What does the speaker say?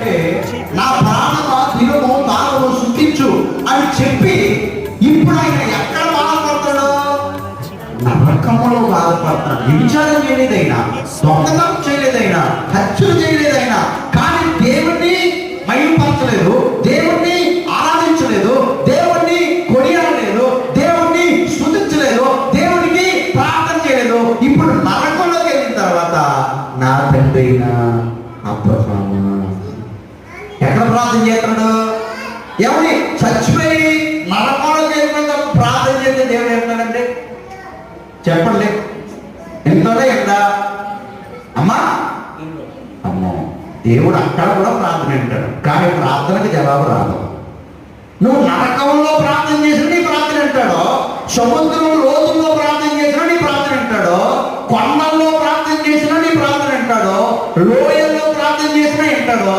ఏమన్నాడంటే, నా ప్రాణమా దినము బాధను సుఖించు అని చెప్పి ఇప్పుడు ఆయన ఎక్కడ బాధపడతాడు? నరకములో బాధపడతాడు. విచారం చేయలేదైనా, దొంగతనం చేయలేదైనా, హత్యలు చేయలేదైనా, కానీ దేవుణ్ణి మహిమపరచలేదు, దేవుణ్ణి ఆరాధించలేదు, దేవుణ్ణి కొనియాడలేదు, దేవుణ్ణి స్తుతించలేదు, దేవునికి ప్రార్థన చేయలేదు. ఇప్పుడు నరకంలోకి వెళ్ళిన తర్వాత నా తండ్రి అయినా అబ్రహాము ఎక్కడ ప్రార్థన చేస్తున్నాడు? ఎవరి చచ్చిపోయి నరకంలోకి వెళ్ళిన ప్రార్థన చేస్తే దేవుడు ఏమంటాడంటే చెప్పండి, ఎంతోనే ఎంత అమ్మా అమ్మో. దేవుడు అక్కడ కూడా ప్రార్థన వింటాడు, కానీ ప్రార్థనకి జవాబు రాదు. నువ్వు నరకంలో ప్రార్థన చేసిన నీ ప్రార్థన వింటాడో, సముద్రం లోతుల్లో ప్రార్థన చేసిన నీ ప్రార్థన వింటాడో, కొండల్లో ప్రార్థన చేసిన నీ ప్రార్థన వింటాడో, లోయల్లో ప్రార్థన చేసినా వింటాడో.